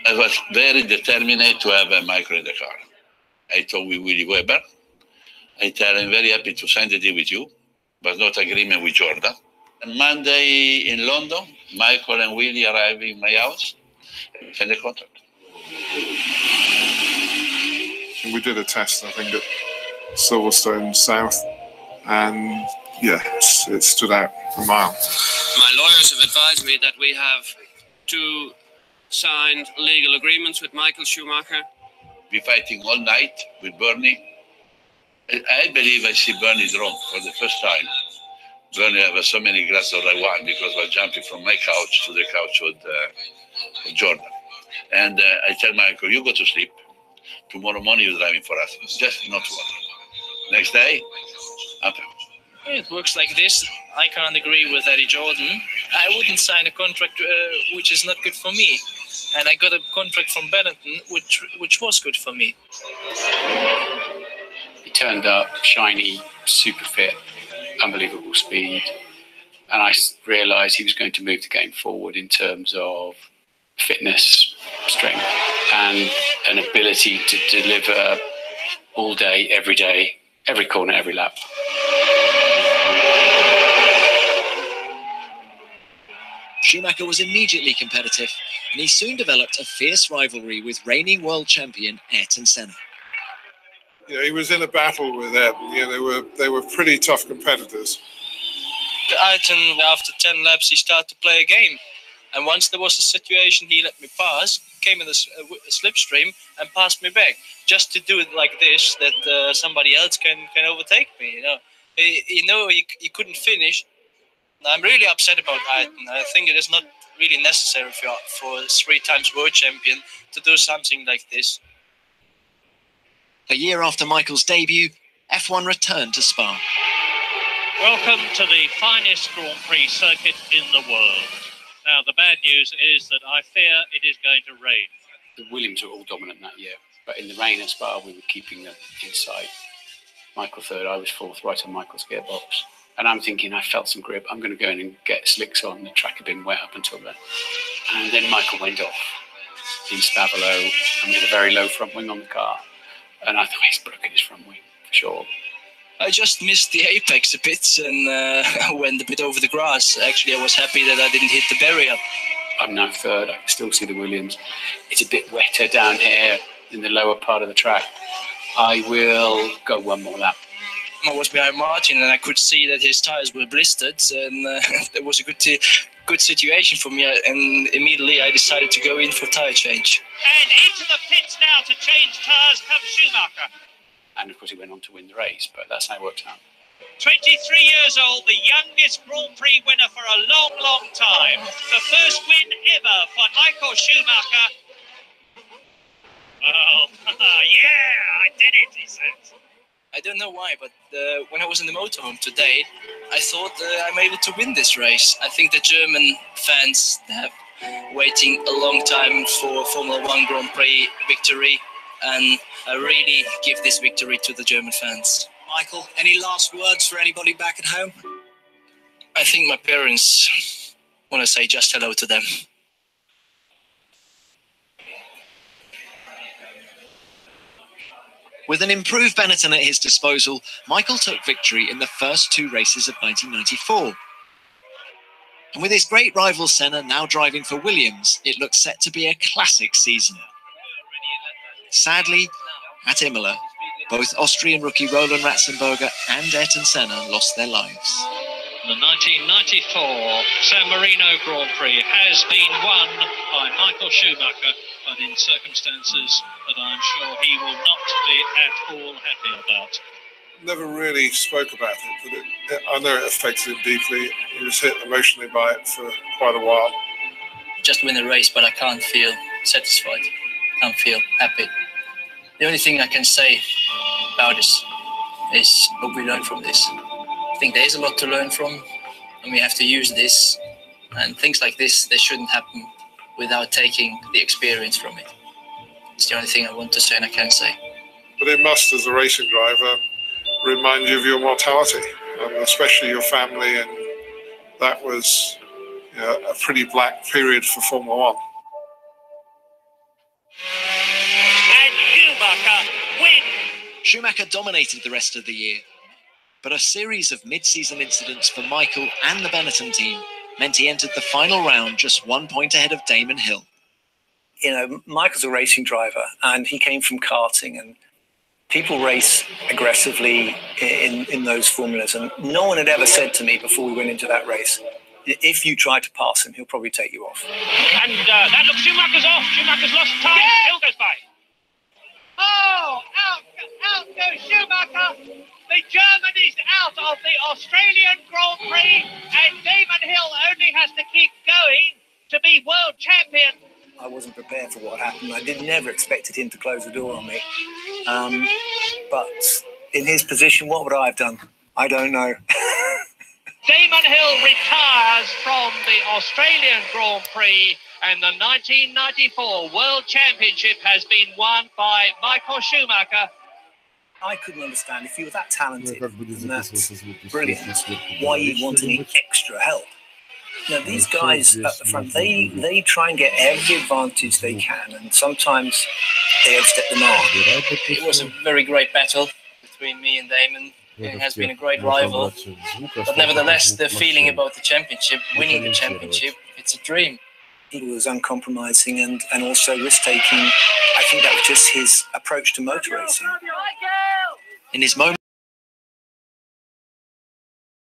I was very determined to have a Michael in the car. I talked with Willie Weber. I tell him, very happy to sign the deal with you, but not agreement with Jordan. And Monday in London, Michael and Willie arrive in my house and sign the contract. We did a test, I think, at Silverstone South, and yeah, it stood out a mile. My lawyers have advised me that we have 2 signed legal agreements with Michael Schumacher. We're fighting all night with Bernie. I believe I see Bernie wrong for the first time. Bernie have so many glasses I won because I was jumping from my couch to the couch with Jordan. And I tell Michael, you go to sleep. Tomorrow morning you're driving for us. Just not worry. Next day, I'm out. It works like this. I can't agree with Eddie Jordan. I wouldn't sign a contract which is not good for me. And I got a contract from Benetton which was good for me. He turned up, shiny, super fit, unbelievable speed. And I realised he was going to move the game forward in terms of fitness, strength, and an ability to deliver all day, every corner, every lap. Schumacher was immediately competitive, and he soon developed a fierce rivalry with reigning world champion Ayrton Senna. You know, he was in a battle with Ayrton. You know, they were pretty tough competitors. Ayrton, after 10 laps, he started to play a game. And once there was a situation, he let me pass, came in a slipstream and passed me back. Just to do it like this, that somebody else can overtake me. He couldn't finish. I'm really upset about Ayrton. I think it is not really necessary for 3 times world champion to do something like this. A year after Michael's debut, F1 returned to Spa. Welcome to the finest Grand Prix circuit in the world. Now, the bad news is that I fear it is going to rain. The Williams were all dominant that year, but in the rain at Spa, we were keeping them inside. Michael third, I was fourth, right on Michael's gearbox. And I'm thinking, I felt some grip. I'm going to go in and get slicks on. The track had been wet up until then. And then Michael went off in Stavolo and with a very low front wing on the car. And I thought, he's broken his front wing, for sure. I just missed the apex a bit and went a bit over the grass. Actually, I was happy that I didn't hit the barrier. I'm now third. I can still see the Williams. It's a bit wetter down here in the lower part of the track. I will go one more lap. I was behind Martin and I could see that his tires were blistered, and that was a good situation for me. And immediately I decided to go in for tire change. And into the pits now to change tires comes Schumacher. And of course he went on to win the race, but that's how it worked out. 23 years old, the youngest Grand Prix winner for a long, long time. The first win ever for Michael Schumacher. Oh, yeah, I did it, he said. I don't know why, but when I was in the motorhome today, I thought I'm able to win this race. I think the German fans have waiting a long time for Formula 1 Grand Prix victory, and I really give this victory to the German fans. Michael, any last words for anybody back at home? I think my parents want to say just hello to them. With an improved Benetton at his disposal, Michael took victory in the first 2 races of 1994. And with his great rival Senna now driving for Williams, it looks set to be a classic season. Sadly, at Imola, both Austrian rookie Roland Ratzenberger and Ayrton Senna lost their lives. The 1994 San Marino Grand Prix has been won by Michael Schumacher, but in circumstances that I'm sure he will not be at all happy about. Never really spoke about it, but I know it affected him deeply. He was hit emotionally by it for quite a while. Just win the race, but I can't feel satisfied. Can't feel happy. The only thing I can say about this is what we learn from this. I think there is a lot to learn from, and we have to use this. And things like this, they shouldn't happen without taking the experience from it. It's the only thing I want to say and I can say. But it must, as a racing driver, remind you of your mortality, and especially your family, and that was, you know, a pretty black period for Formula 1. Schumacher dominated the rest of the year, but a series of mid-season incidents for Michael and the Benetton team meant he entered the final round just 1 point ahead of Damon Hill. You know, Michael's a racing driver, and he came from karting, and people race aggressively in those formulas, and no one had ever said to me before we went into that race, if you try to pass him, he'll probably take you off. And that looks, Schumacher's off. Schumacher's lost time. Yeah. Hill goes by. Oh, out goes Schumacher. The German is out of the Australian Grand Prix, and Damon Hill only has to keep going to be world champion. I wasn't prepared for what happened. I never expected him to close the door on me. But in his position, what would I have done? I don't know. Damon Hill retires from the Australian Grand Prix, and the 1994 World Championship has been won by Michael Schumacher. I couldn't understand, if you were that talented and that's brilliant, why you want any extra help. You know, these guys at the front, they try and get every advantage they can, and sometimes they overstep the mark. It was a very great battle between me and Damon. It has been a great rival, but nevertheless, the feeling about the championship, winning the championship, it's a dream. He was uncompromising and also risk-taking. I think that was just his approach to motor racing. In his moment